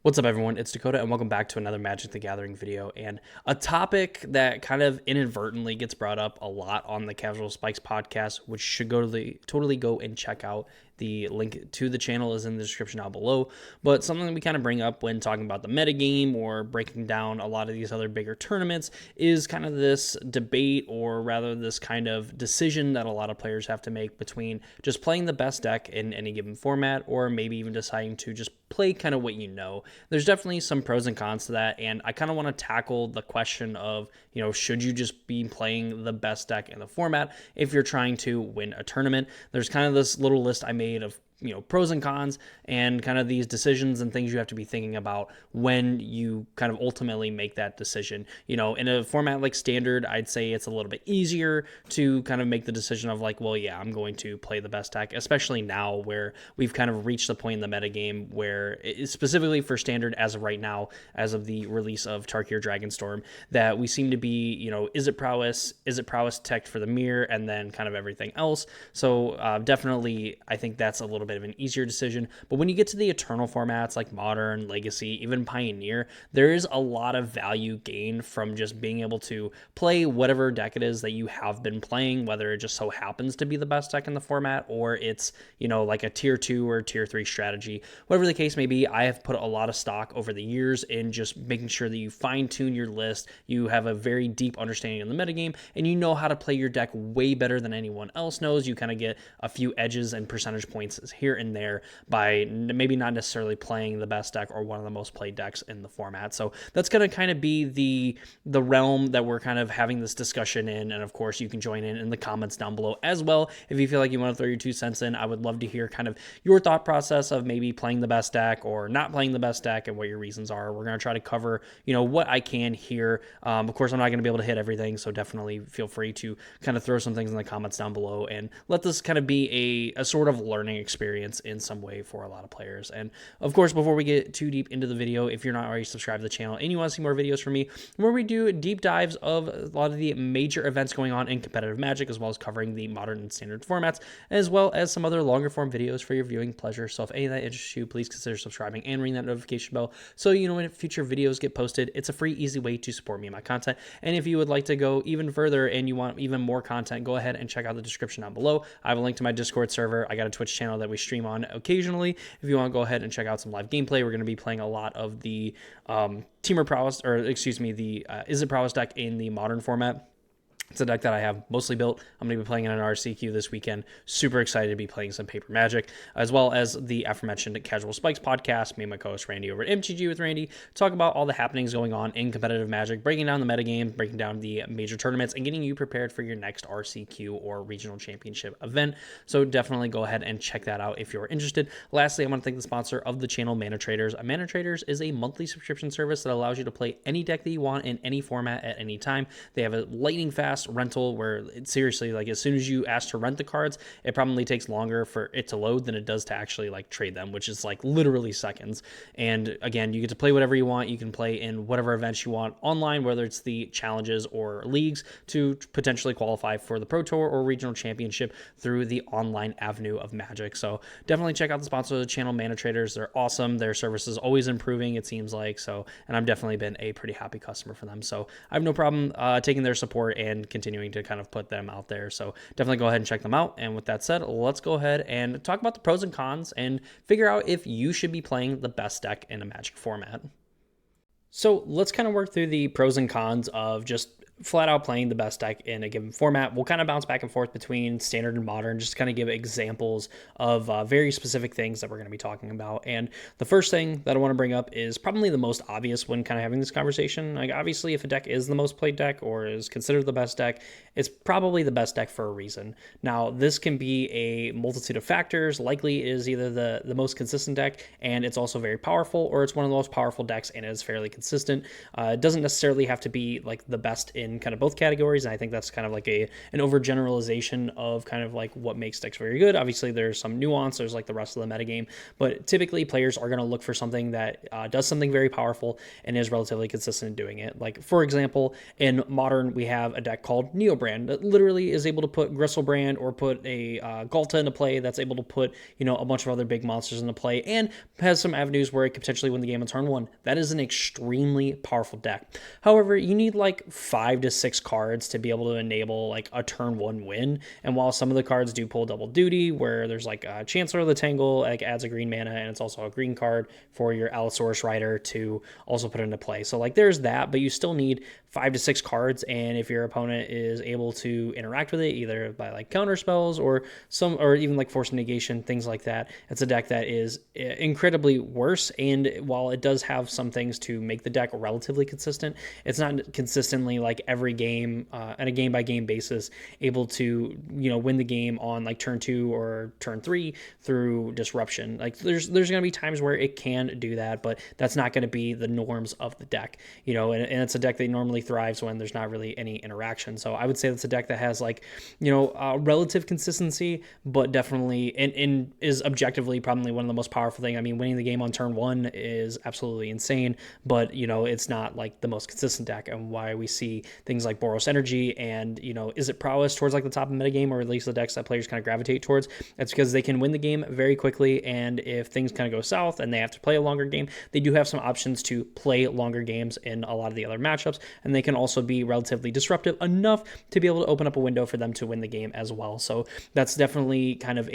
What's up, everyone? It's Dakota, and welcome back to another Magic the Gathering video. And a topic that kind of inadvertently gets brought up a lot on the Casual Spikes podcast, which should totally go and check out. The link to the channel is in the description down below. But something that we kind of bring up when talking about the metagame or breaking down a lot of these other bigger tournaments is kind of this debate, or rather this kind of decision that a lot of players have to make between just playing the best deck in any given format, or maybe even deciding to just play kind of what you know. There's definitely some pros and cons to that, and I kind of want to tackle the question of, should you just be playing the best deck in the format if you're trying to win a tournament? There's kind of this little list I made of pros and cons, and kind of these decisions and things you have to be thinking about when you kind of ultimately make that decision. In a format like Standard, I'd say it's a little bit easier to kind of make the decision of like, well, yeah, I'm going to play the best deck, especially now where we've kind of reached the point in the metagame where, specifically for Standard as of right now, as of the release of Tarkir Dragonstorm, that we seem to be, is it prowess tech for the mirror, and then kind of everything else. So definitely, I think that's a little bit of an easier decision. But when you get to the Eternal formats like Modern, Legacy, even Pioneer, there is a lot of value gained from just being able to play whatever deck it is that you have been playing, whether it just so happens to be the best deck in the format, or it's, like a tier 2 or tier 3 strategy. Whatever the case may be, I have put a lot of stock over the years in just making sure that you fine tune your list, you have a very deep understanding of the metagame, and you know how to play your deck way better than anyone else knows. You kind of get a few edges and percentage points here and there by maybe not necessarily playing the best deck or one of the most played decks in the format. So that's going to kind of be the realm that we're kind of having this discussion in. And of course, you can join in the comments down below as well. If you feel like you want to throw your 2 cents in, I would love to hear kind of your thought process of maybe playing the best deck or not playing the best deck and what your reasons are. We're going to try to cover, what I can here. Of course, I'm not going to be able to hit everything, so definitely feel free to kind of throw some things in the comments down below and let this kind of be a sort of learning experience in some way for a lot of players. And of course, before we get too deep into the video, if you're not already subscribed to the channel and you want to see more videos from me where we do deep dives of a lot of the major events going on in competitive Magic, as well as covering the Modern and Standard formats, as well as some other longer form videos for your viewing pleasure. So if any of that interests you, please consider subscribing and ringing that notification bell so you know when future videos get posted. It's a free, easy way to support me and my content. And if you would like to go even further and you want even more content, go ahead and check out the description down below. I have a link to my Discord server. I got a Twitch channel that we stream on occasionally. If you want to go ahead and check out some live gameplay, we're going to be playing a lot of the Teamer Prowess, or excuse me, the Is It Prowess deck in the Modern format. It's a deck that I have mostly built. I'm going to be playing in an RCQ this weekend. Super excited to be playing some Paper Magic, as well as the aforementioned Casual Spikes podcast. Me and my co-host Randy over at MTG with Randy talk about all the happenings going on in competitive Magic, breaking down the metagame, breaking down the major tournaments, and getting you prepared for your next RCQ or regional championship event. So definitely go ahead and check that out if you're interested. Lastly, I want to thank the sponsor of the channel, Manatraders. Manatraders is a monthly subscription service that allows you to play any deck that you want in any format at any time. They have a lightning fast rental where seriously, like, as soon as you ask to rent the cards, it probably takes longer for it to load than it does to actually like trade them, which is like literally seconds. And again, you get to play whatever you want. You can play in whatever events you want online, whether it's the challenges or leagues, to potentially qualify for the Pro Tour or regional championship through the online avenue of Magic. So definitely check out the sponsor of the channel, Manatraders. They're awesome. Their service is always improving, it seems like. So, and I've definitely been a pretty happy customer for them. So I have no problem taking their support and continuing to kind of put them out there. So definitely go ahead and check them out. And with that said, let's go ahead and talk about the pros and cons and figure out if you should be playing the best deck in a Magic format. So let's kind of work through the pros and cons of just flat out playing the best deck in a given format. We'll kind of bounce back and forth between Standard and Modern, just to kind of give examples of very specific things that we're going to be talking about. And the first thing that I want to bring up is probably the most obvious when kind of having this conversation. Like, obviously, if a deck is the most played deck or is considered the best deck, it's probably the best deck for a reason. Now, this can be a multitude of factors. Likely it is either the most consistent deck and it's also very powerful, or it's one of the most powerful decks and it is fairly consistent. It doesn't necessarily have to be like the best in in kind of both categories. And I think that's kind of like an overgeneralization of kind of like what makes decks very good. Obviously, there's some nuance. There's like the rest of the metagame, but typically players are going to look for something that does something very powerful and is relatively consistent in doing it. Like, for example, in Modern, we have a deck called Neobrand that literally is able to put Gristlebrand or put a Galta into play, that's able to put, a bunch of other big monsters into play, and has some avenues where it could potentially win the game on turn one. That is an extremely powerful deck. However, you need like 5 to 6 cards to be able to enable like a turn one win. And while some of the cards do pull double duty, where there's like a Chancellor of the Tangle, like adds a green mana, and it's also a green card for your Allosaurus Rider to also put into play. So like there's that, but you still need 5 to 6 cards, and if your opponent is able to interact with it either by like counter spells or even like force negation, things like that, it's a deck that is incredibly worse. And while it does have some things to make the deck relatively consistent, it's not consistently like every game on a game by game basis able to win the game on like turn 2 or turn 3 through disruption. Like there's going to be times where it can do that, but that's not going to be the norms of the deck, and it's a deck that normally thrives when there's not really any interaction. So I would say that's a deck that has like relative consistency, but definitely and is objectively probably one of the most powerful things. I mean, winning the game on turn 1 is absolutely insane, but it's not like the most consistent deck, and why we see things like Boros Energy and is it prowess towards like the top of the metagame, or at least the decks that players kind of gravitate towards. That's because they can win the game very quickly, and if things kind of go south and they have to play a longer game, they do have some options to play longer games in a lot of the other matchups, and they can also be relatively disruptive enough to be able to open up a window for them to win the game as well. So that's definitely kind of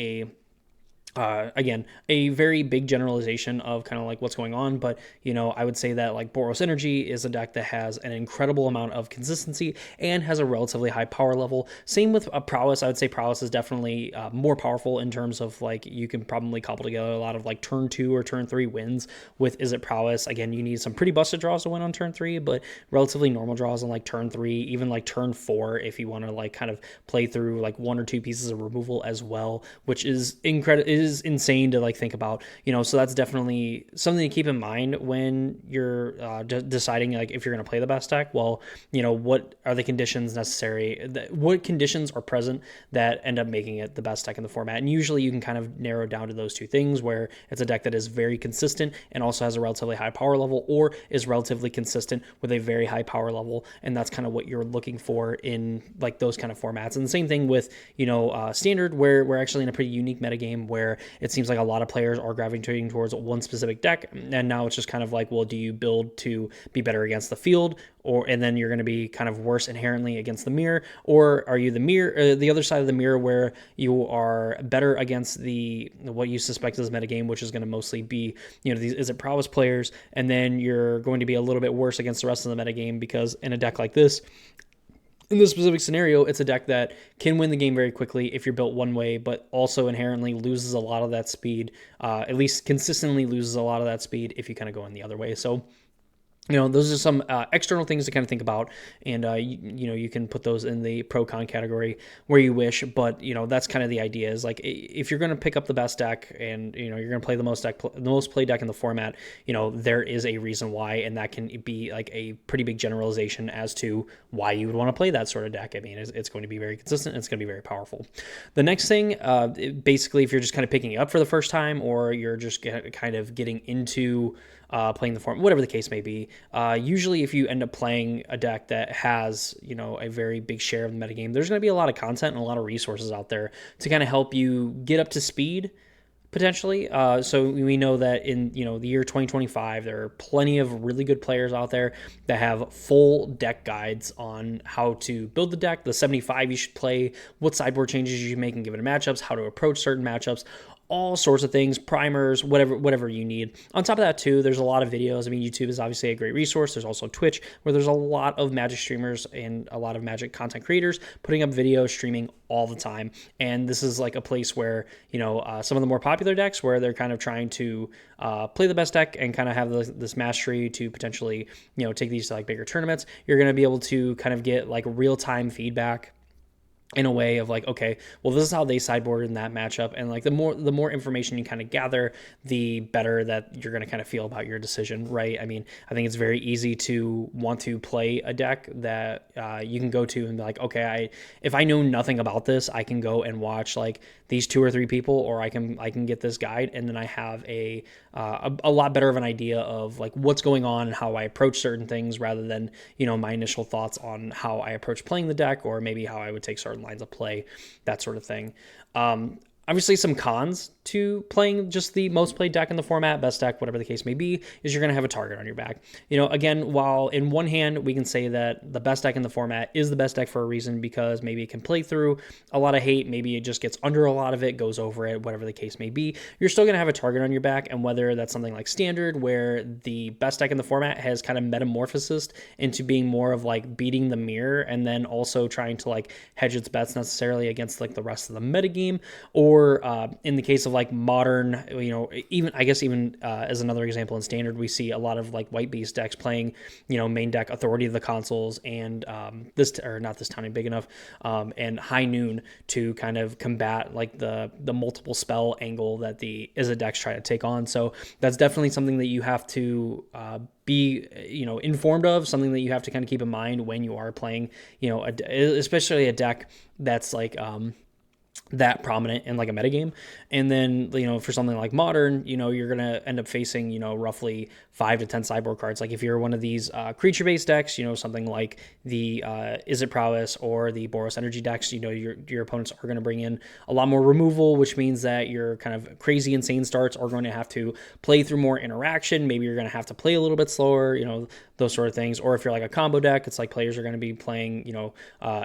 again, a very big generalization of kind of like what's going on, but I would say that like Boros Energy is a deck that has an incredible amount of consistency and has a relatively high power level. Same with Prowess. I would say Prowess is definitely more powerful in terms of like you can probably cobble together a lot of like turn 2 or turn 3 wins with Is It Prowess. Again, you need some pretty busted draws to win on turn 3, but relatively normal draws on like turn 3, even like turn 4 if you want to like kind of play through like 1 or 2 pieces of removal as well, which is incredible. Is insane to like think about, so that's definitely something to keep in mind when you're deciding like if you're going to play the best deck. Well, what are the conditions necessary, what conditions are present that end up making it the best deck in the format? And usually you can kind of narrow down to those 2 things, where it's a deck that is very consistent and also has a relatively high power level, or is relatively consistent with a very high power level, and that's kind of what you're looking for in like those kind of formats. And the same thing with Standard, where we're actually in a pretty unique metagame where it seems like a lot of players are gravitating towards one specific deck, and now it's just kind of like, well, do you build to be better against the field, and then you're going to be kind of worse inherently against the mirror, or are you the other side of the mirror where you are better against what you suspect is metagame, which is going to mostly be these Is It Prowess players, and then you're going to be a little bit worse against the rest of the metagame, because in a deck like this, in this specific scenario, it's a deck that can win the game very quickly if you're built one way, but also inherently loses a lot of that speed, at least consistently loses a lot of that speed if you kind of go in the other way. So those are some external things to kind of think about, and you can put those in the pro-con category where you wish, but that's kind of the idea, is like if you're going to pick up the best deck and you're going to play the most play deck in the format, there is a reason why, and that can be like a pretty big generalization as to why you would want to play that sort of deck. I mean, it's going to be very consistent, it's going to be very powerful. The next thing, basically, if you're just kind of picking it up for the first time, or you're just kind of getting into playing the form, whatever the case may be. Usually if you end up playing a deck that has, a very big share of the metagame, there's going to be a lot of content and a lot of resources out there to kind of help you get up to speed, potentially. So we know that in, the year 2025, there are plenty of really good players out there that have full deck guides on how to build the deck, the 75 you should play, what sideboard changes you should make and given matchups, how to approach certain matchups, all sorts of things, primers, whatever you need. On top of that too, there's a lot of videos. I mean, YouTube is obviously a great resource. There's also Twitch, where there's a lot of Magic streamers and a lot of Magic content creators putting up videos, streaming all the time. And this is like a place where, some of the more popular decks, where they're kind of trying to play the best deck and kind of have this mastery to potentially, take these to like bigger tournaments. You're going to be able to kind of get like real-time feedback in a way of like, okay, well, this is how they sideboarded in that matchup, and like the more information you kind of gather, the better that you're going to kind of feel about your decision, right? I mean, I think it's very easy to want to play a deck that you can go to and be like, okay, if I know nothing about this, I can go and watch like these 2 or 3 people, or I can get this guide, and then I have a lot better of an idea of like what's going on and how I approach certain things, rather than my initial thoughts on how I approach playing the deck, or maybe how I would take certain lines of play, that sort of thing. Obviously, some cons to playing just the most played deck in the format, best deck, whatever the case may be, is you're going to have a target on your back. Again, while in one hand we can say that the best deck in the format is the best deck for a reason, because maybe it can play through a lot of hate, maybe it just gets under a lot of it, goes over it, whatever the case may be, you're still going to have a target on your back. And whether that's something like Standard, where the best deck in the format has kind of metamorphosed into being more of like beating the mirror, and then also trying to like hedge its bets necessarily against like the rest of the metagame, or in the case of like Modern, even as another example in Standard, we see a lot of like white beast decks playing, main deck Authority of the Consuls, and not this Tiny Big Enough, and High Noon, to kind of combat like the multiple spell angle that the Izzet decks try to take on. So that's definitely something that you have to be informed of, something that you have to kind of keep in mind when you are playing, especially a deck that's like that prominent in like a metagame. And then, for something like Modern, you're going to end up facing, roughly 5 to 10 sideboard cards. Like if you're one of these creature-based decks, something like the Izzet Prowess or the Boros Energy decks, your opponents are going to bring in a lot more removal, which means that your kind of crazy insane starts are going to have to play through more interaction. Maybe you're going to have to play a little bit slower, those sort of things. Or if you're like a combo deck, it's like players are going to be playing,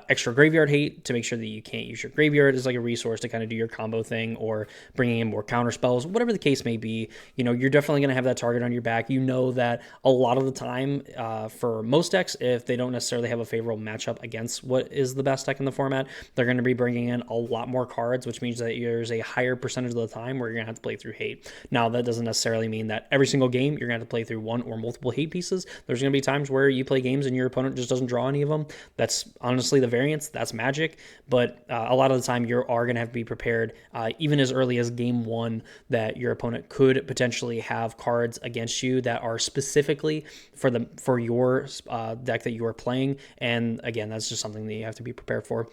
extra graveyard hate to make sure that you can't use your graveyard as like a resource to kind of do your combo thing, or bringing in more counter spells, whatever the case may be. You're definitely going to have that target on your back. That a lot of the time, for most decks, if they don't necessarily have a favorable matchup against what is the best deck in the format, they're going to be bringing in a lot more cards, which means that there's a higher percentage of the time where you're going to have to play through hate. Now, that doesn't necessarily mean that every single game you're going to have to play through one or multiple hate pieces. There's going to be times where you play games and your opponent just doesn't draw any of them. That's honestly the variance. That's magic. But a lot of the time, you are going to have to be prepared, even as early as game 1, that your opponent could potentially have cards against you that are specifically for your deck that you are playing. And again, that's just something that you have to be prepared for.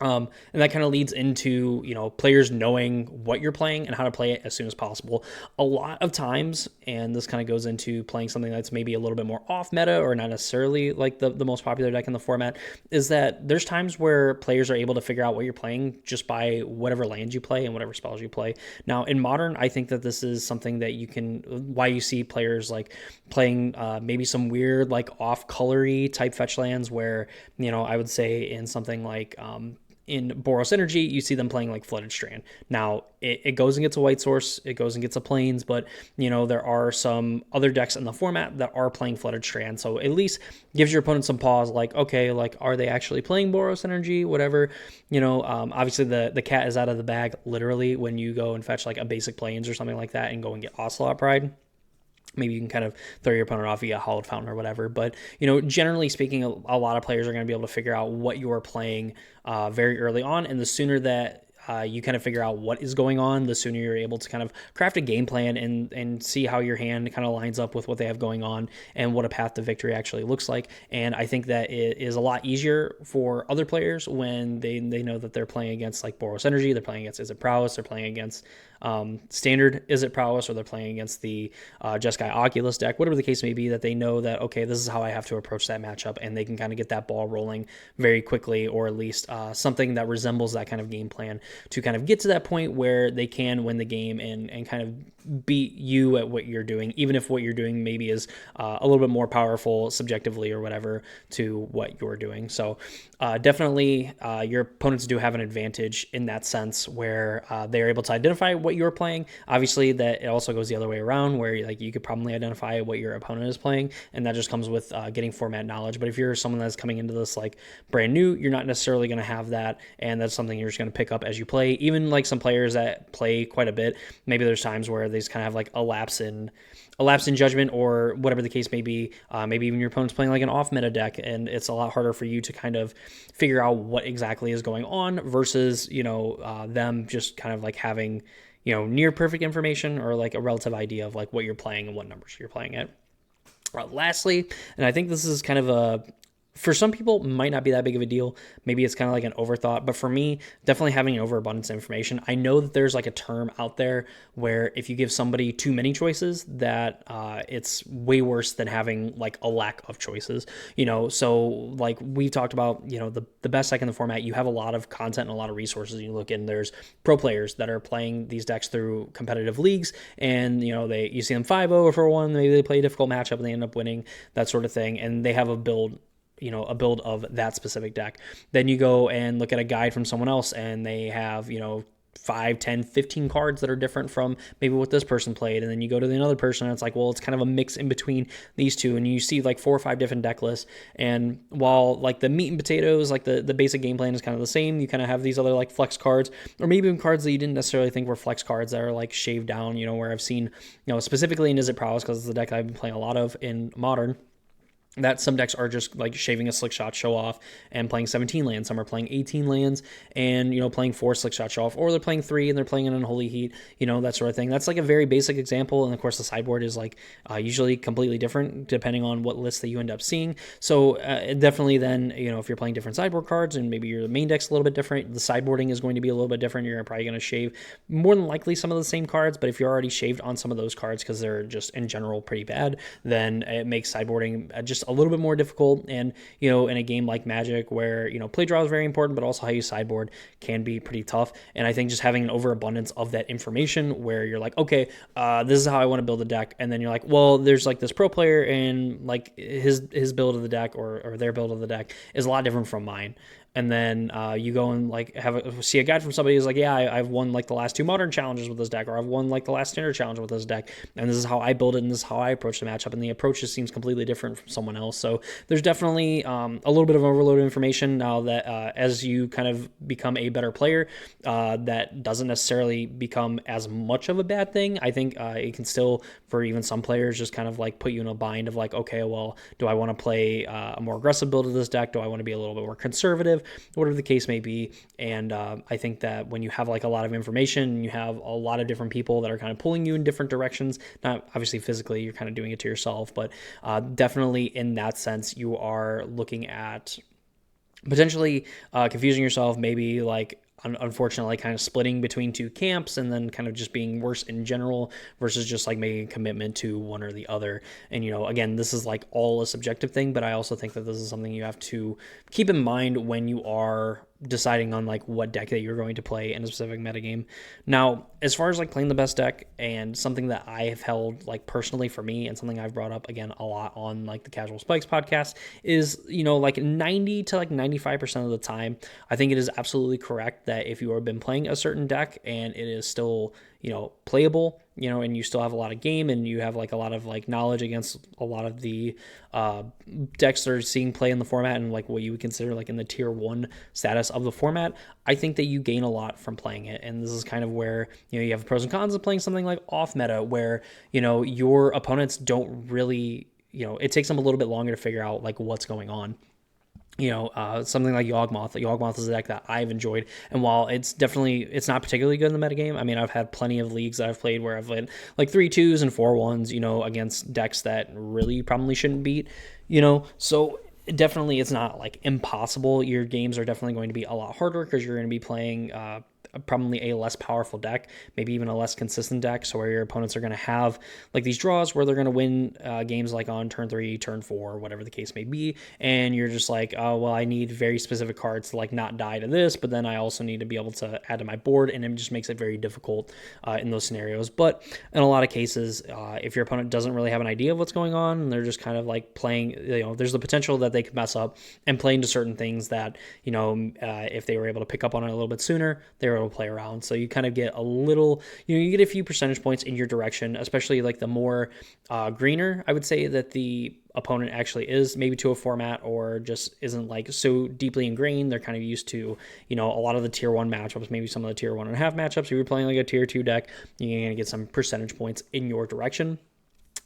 And that kind of leads into, players knowing what you're playing and how to play it as soon as possible. A lot of times, and this kind of goes into playing something that's maybe a little bit more off meta, or not necessarily like the most popular deck in the format, is that there's times where players are able to figure out what you're playing just by whatever lands you play and whatever spells you play. Now, in Modern, I think that this is something that why you see players like playing maybe some weird like off-colory type fetch lands, where, I would say in something like in Boros Energy, you see them playing like Flooded Strand. Now, it goes and gets a white source, it goes and gets a plains, but, there are some other decks in the format that are playing Flooded Strand, so at least gives your opponent some pause, like, okay, like, are they actually playing Boros Energy, whatever, obviously the cat is out of the bag, literally, when you go and fetch like a basic plains or something like that and go and get Ocelot Pride. Maybe you can kind of throw your opponent off via Hallowed Fountain or whatever. But, generally speaking, a lot of players are going to be able to figure out what you are playing very early on. And the sooner that you kind of figure out what is going on, the sooner you're able to kind of craft a game plan and see how your hand kind of lines up with what they have going on and what a path to victory actually looks like. And I think that it is a lot easier for other players when they know that they're playing against like Boros Energy, they're playing against Izzet Prowess, they're playing against Standard Izzet Prowess, or they're playing against the Jeskai Oculus deck, whatever the case may be, that they know that, okay, this is how I have to approach that matchup, and they can kind of get that ball rolling very quickly, or at least something that resembles that kind of game plan to kind of get to that point where they can win the game and kind of beat you at what you're doing, even if what you're doing maybe is a little bit more powerful subjectively or whatever to what you're doing. So definitely your opponents do have an advantage in that sense, where they're able to identify what you're playing. Obviously, that it also goes the other way around, where like you could probably identify what your opponent is playing, and that just comes with getting format knowledge. But if you're someone that's coming into this like brand new, you're not necessarily going to have that, and that's something you're just going to pick up as you play. Even like some players that play quite a bit, maybe there's times where they just kind of have like a lapse in a lapse in judgment or whatever the case may be. Maybe even your opponent's playing like an off meta deck, and it's a lot harder for you to kind of figure out what exactly is going on versus, them just kind of like having, near perfect information or like a relative idea of like what you're playing and what numbers you're playing at. Lastly, and I think this is kind of for some people might not be that big of a deal. Maybe it's kind of like an overthought, but for me, definitely having an overabundance of information. I know that there's like a term out there where if you give somebody too many choices, that it's way worse than having like a lack of choices. So like we talked about, the best deck in the format, you have a lot of content and a lot of resources. You look in, there's pro players that are playing these decks through competitive leagues, and you see them 5-0 for one, maybe they play a difficult matchup and they end up winning, that sort of thing, and they have a build of that specific deck. Then you go and look at a guide from someone else and they have, 5, 10, 15 cards that are different from maybe what this person played. And then you go to another person and it's like, well, it's kind of a mix in between these two. And you see like 4 or 5 different deck lists. And while like the meat and potatoes, like the basic game plan is kind of the same, you kind of have these other like flex cards, or maybe even cards that you didn't necessarily think were flex cards that are like shaved down, where I've seen, specifically in Izzet Prowess, because it's the deck I've been playing a lot of in Modern, that some decks are just like shaving a slick shot show off and playing 17 lands. Some are playing 18 lands and, playing 4 slick shot show off, or they're playing 3 and they're playing an unholy heat, that sort of thing. That's like a very basic example. And of course the sideboard is like usually completely different depending on what list that you end up seeing. So definitely then, if you're playing different sideboard cards and maybe your main deck's a little bit different, the sideboarding is going to be a little bit different. You're probably going to shave more than likely some of the same cards, but if you're already shaved on some of those cards because they're just in general pretty bad, then it makes sideboarding just a little bit more difficult. And in a game like Magic where play draw is very important, but also how you sideboard can be pretty tough. And I think just having an overabundance of that information where you're like, okay, this is how I want to build a deck, and then you're like, well, there's like this pro player and like his build of the deck or their build of the deck is a lot different from mine. And then you go and like see a guide from somebody who's like, yeah, I've won like the last 2 modern challenges with this deck, or I've won like the last standard challenge with this deck, and this is how I build it, and this is how I approach the matchup, and the approach just seems completely different from someone else. So there's definitely a little bit of overload of information now that as you kind of become a better player, that doesn't necessarily become as much of a bad thing. I think it can still, for even some players, just kind of like put you in a bind of like, okay, well, do I want to play a more aggressive build of this deck? Do I want to be a little bit more conservative? Whatever the case may be. And I think that when you have like a lot of information, you have a lot of different people that are kind of pulling you in different directions, not obviously physically, you're kind of doing it to yourself, but definitely in that sense, you are looking at potentially confusing yourself, maybe like unfortunately kind of splitting between 2 camps, and then kind of just being worse in general versus just like making a commitment to one or the other. And again, this is like all a subjective thing, but I also think that this is something you have to keep in mind when you are deciding on like what deck that you're going to play in a specific metagame. Now, as far as like playing the best deck, and something that I have held like personally for me, and something I've brought up again a lot on like the Casual Spikes podcast, is like 90 to like 95% of the time, I think it is absolutely correct that if you have been playing a certain deck and it is still playable, and you still have a lot of game and you have like a lot of like knowledge against a lot of the decks that are seeing play in the format and like what you would consider like in the tier 1 status of the format, I think that you gain a lot from playing it. And this is kind of where, you have pros and cons of playing something like off meta where, your opponents don't really, it takes them a little bit longer to figure out like what's going on. Something like Yawgmoth. Yawgmoth is a deck that I've enjoyed, and while it's not particularly good in the metagame, I mean, I've had plenty of leagues that I've played where I've played like 3-2s and 4-1s, against decks that really probably shouldn't beat, so definitely it's not like impossible. Your games are definitely going to be a lot harder because you're going to be playing probably a less powerful deck, maybe even a less consistent deck, so where your opponents are going to have like these draws where they're going to win games like on turn 3, turn 4, whatever the case may be, and you're just like, oh, well, I need very specific cards to like not die to this, but then I also need to be able to add to my board, and it just makes it very difficult in those scenarios. But in a lot of cases, if your opponent doesn't really have an idea of what's going on, and they're just kind of like playing, there's the potential that they could mess up and play into certain things that, if they were able to pick up on it a little bit sooner, they were able to play around. So you kind of get a little, you get a few percentage points in your direction, especially like the more greener I would say that the opponent actually is, maybe to a format, or just isn't like so deeply ingrained. They're kind of used to, a lot of the tier 1 matchups, maybe some of the tier 1.5 matchups. If you're playing like a tier 2 deck, you're going to get some percentage points in your direction.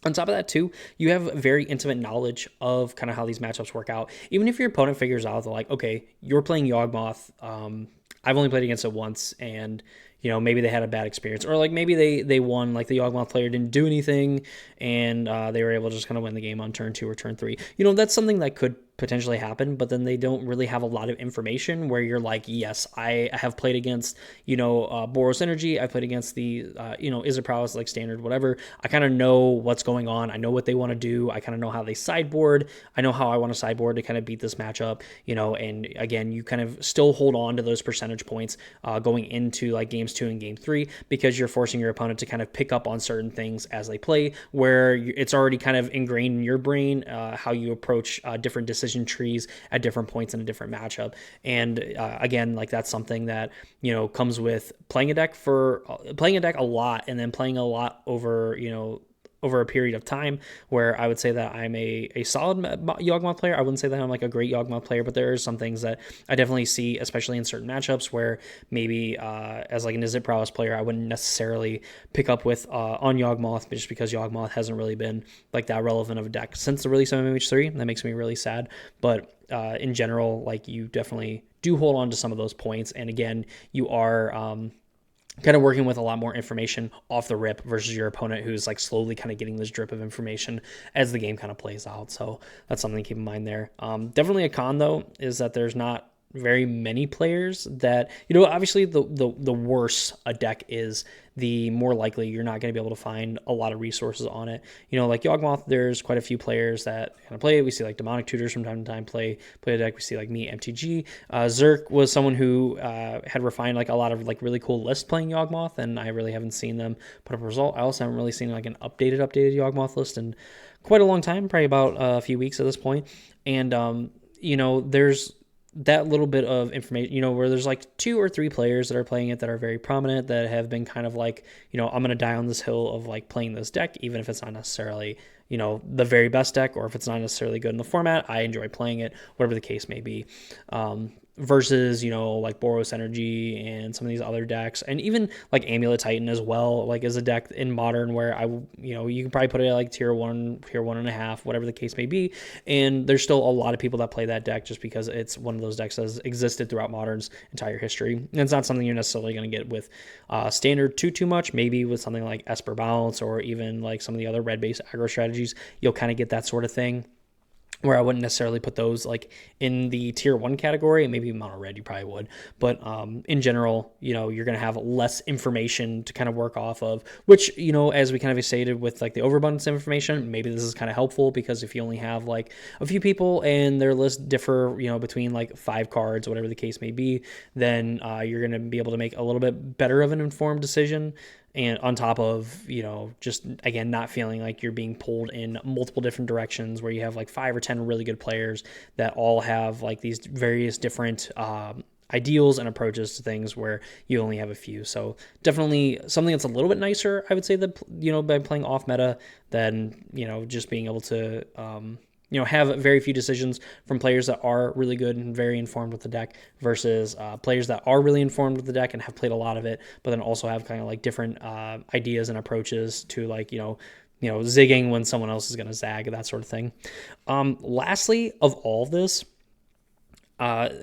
On top of that, too, you have very intimate knowledge of kind of how these matchups work out. Even if your opponent figures out, they're like, okay, you're playing Yawgmoth. I've only played against it once, and maybe they had a bad experience, or like maybe they won, like the Yawgmoth player didn't do anything, and they were able to just kind of win the game on turn 2 or turn 3. That's something that could potentially happen, but then they don't really have a lot of information where you're like, yes, I have played against, Boros Energy. I played against the, Izzet Prowess, like standard, whatever. I kind of know what's going on. I know what they want to do. I kind of know how they sideboard. I know how I want to sideboard to kind of beat this matchup, and again, you kind of still hold on to those percentage points going into like games 2 and game 3, because you're forcing your opponent to kind of pick up on certain things as they play, where it's already kind of ingrained in your brain how you approach different decision trees at different points in a different matchup. And again, like that's something that comes with playing a deck a lot, and then playing a lot over a period of time, where I would say that I'm a solid Yawgmoth player. I wouldn't say that I'm like a great Yawgmoth player, but there are some things that I definitely see, especially in certain matchups, where maybe as like an Izzet Prowess player, I wouldn't necessarily pick up with on Yawgmoth, just because Yawgmoth hasn't really been like that relevant of a deck since the release of MH3. That makes me really sad. But in general, like you definitely do hold on to some of those points. And again, you are kind of working with a lot more information off the rip versus your opponent, who's like slowly kind of getting this drip of information as the game kind of plays out. So that's something to keep in mind there. Definitely a con, though, is that there's not very many players that, obviously the worse a deck is, the more likely you're not going to be able to find a lot of resources on it. Like Yawgmoth, there's quite a few players that kind of play it. We see like Demonic Tutors from time to time play a deck. We see like me, MTG. Zerk was someone who had refined like a lot of like really cool lists playing Yawgmoth, and I really haven't seen them put up a result. I also haven't really seen like an updated Yawgmoth list in quite a long time, probably about a few weeks at this point. And there's that little bit of information, where there's like 2 or 3 players that are playing it that are very prominent, that have been kind of like, I'm going to die on this hill of like playing this deck, even if it's not necessarily, the very best deck, or if it's not necessarily good in the format. I enjoy playing it, whatever the case may be. Versus, like Boros Energy and some of these other decks, and even like Amulet Titan as well, like is a deck in Modern where you can probably put it at like tier 1.5, whatever the case may be, and there's still a lot of people that play that deck just because it's one of those decks that has existed throughout Modern's entire history. And it's not something you're necessarily going to get with Standard too much. Maybe with something like Esper Bounce, or even like some of the other red-based aggro strategies, you'll kind of get that sort of thing, where I wouldn't necessarily put those like in the tier 1 category. Maybe mono red you probably would, but in general, you're going to have less information to kind of work off of, which, as we kind of stated with like the overabundance of information, maybe this is kind of helpful, because if you only have like a few people and their lists differ, between like 5 cards, whatever the case may be, then you're going to be able to make a little bit better of an informed decision. And on top of, just again, not feeling like you're being pulled in multiple different directions, where you have like 5 or 10 really good players that all have like these various different ideals and approaches to things, where you only have a few. So definitely something that's a little bit nicer, I would say, that, by playing off meta, than, just being able to, have very few decisions from players that are really good and very informed with the deck, versus players that are really informed with the deck and have played a lot of it, but then also have kind of like different ideas and approaches to like, zigging when someone else is going to zag, that sort of thing. Lastly, of all of this,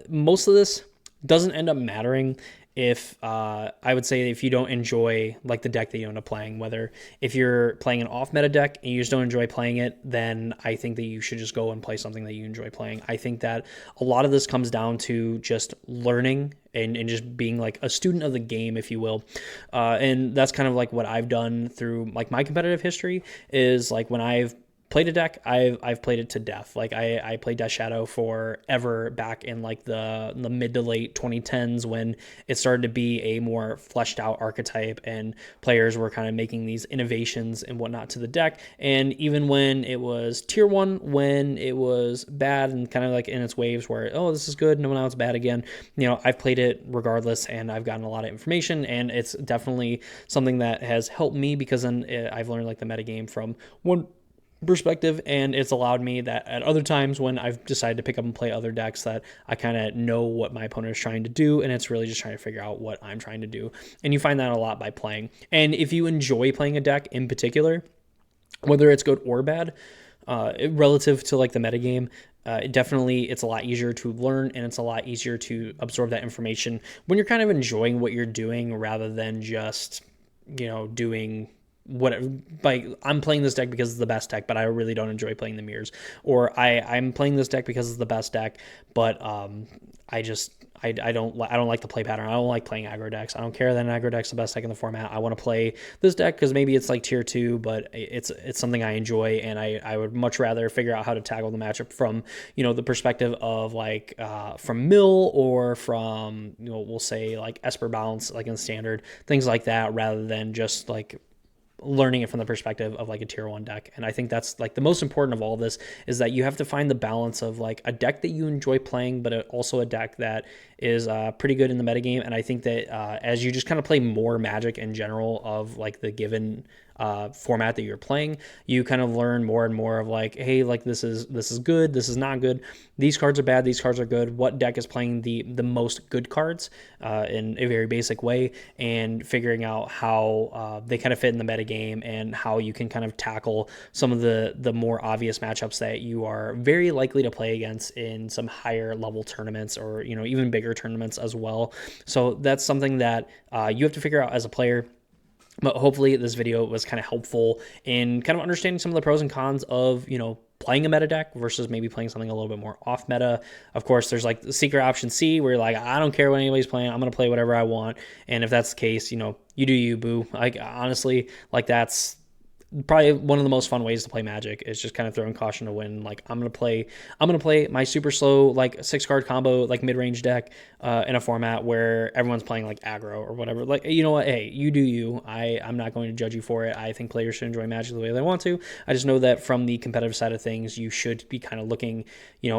most of this doesn't end up mattering if I would say if you don't enjoy like the deck that you end up playing. Whether if you're playing an off meta deck and you just don't enjoy playing it, then I think that you should just go and play something that you enjoy playing. I think that a lot of this comes down to just learning and just being like a student of the game, if you will. And that's kind of like what I've done through like my competitive history, is like when I've played a deck, I've played it to death. Like I played Death Shadow forever back in like the mid to late 2010s, when it started to be a more fleshed out archetype and players were kind of making these innovations and whatnot to the deck. And even when it was tier 1, when it was bad and kind of like in its waves where, oh, this is good, no, now it's bad again, I've played it regardless, and I've gotten a lot of information, and it's definitely something that has helped me, because then I've learned like the metagame from one perspective, and it's allowed me that at other times when I've decided to pick up and play other decks, that I kind of know what my opponent is trying to do, and it's really just trying to figure out what I'm trying to do. And you find that a lot by playing. And if you enjoy playing a deck in particular, whether it's good or bad, relative to like the metagame. Definitely, it's a lot easier to learn and it's a lot easier to absorb that information when you're kind of enjoying what you're doing rather than just, doing whatever. Like, I'm playing this deck because it's the best deck, but I really don't enjoy playing the mirrors. Or I'm playing this deck because it's the best deck, but I don't like the play pattern. I don't like playing aggro decks. I don't care that an aggro deck's the best deck in the format. I want to play this deck because maybe it's like tier 2, but it's something I enjoy, and I would much rather figure out how to tackle the matchup from, the perspective of like from mill or from, we'll say like Esper balance, like in standard, things like that, rather than just like learning it from the perspective of like a tier 1 deck. And I think that's like the most important of all of this, is that you have to find the balance of like a deck that you enjoy playing, but also a deck that is pretty good in the metagame. And I think that as you just kind of play more Magic in general of like the given format that you're playing, you kind of learn more and more of like, hey, like this is good, this is not good, these cards are bad, these cards are good, what deck is playing the most good cards in a very basic way, and figuring out how they kind of fit in the metagame and how you can kind of tackle some of the more obvious matchups that you are very likely to play against in some higher level tournaments, or even bigger tournaments as well. So that's something that you have to figure out as a player. But hopefully this video was kind of helpful in kind of understanding some of the pros and cons of, playing a meta deck versus maybe playing something a little bit more off meta. Of course, there's like the secret option C, where you're like, I don't care what anybody's playing, I'm going to play whatever I want. And if that's the case, you do you, boo. Like, honestly, like that's probably one of the most fun ways to play Magic, is just kind of throwing caution to wind. Like, I'm gonna play my super slow like 6-card combo like mid-range deck in a format where everyone's playing like aggro or whatever. Like, you know what? Hey, you do you. I'm not going to judge you for it. I think players should enjoy Magic the way they want to. I just know that from the competitive side of things, you should be kind of looking,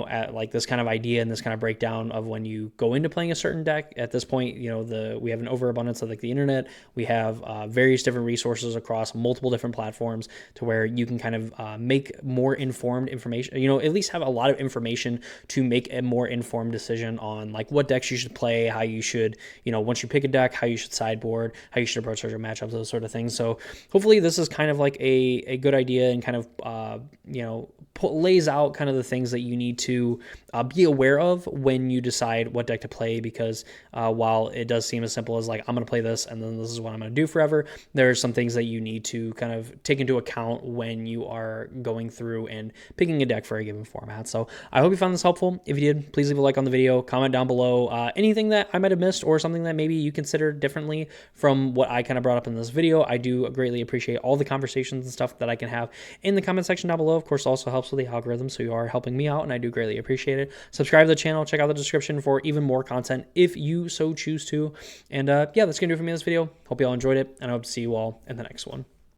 at like this kind of idea and this kind of breakdown of when you go into playing a certain deck. At this point, we have an overabundance of like the internet. We have various different resources across multiple different platforms, to where you can kind of make more informed information, at least have a lot of information to make a more informed decision on like what decks you should play, how you should, once you pick a deck, how you should sideboard, how you should approach certain matchups, those sort of things. So hopefully this is kind of like a good idea, and kind of, lays out kind of the things that you need to be aware of when you decide what deck to play. Because while it does seem as simple as like, I'm going to play this and then this is what I'm going to do forever, there's some things that you need to kind of take into account when you are going through and picking a deck for a given format. So I hope you found this helpful. If you did, please leave a like on the video, comment down below anything that I might have missed, or something that maybe you consider differently from what I kind of brought up in this video. I do greatly appreciate all the conversations and stuff that I can have in the comment section down below. Of course, it also helps with the algorithm, so you are helping me out, and I do greatly appreciate it. Subscribe to the channel, check out the description for even more content if you so choose to. And yeah, that's gonna do it for me in this video. Hope you all enjoyed it, and I hope to see you all in the next one.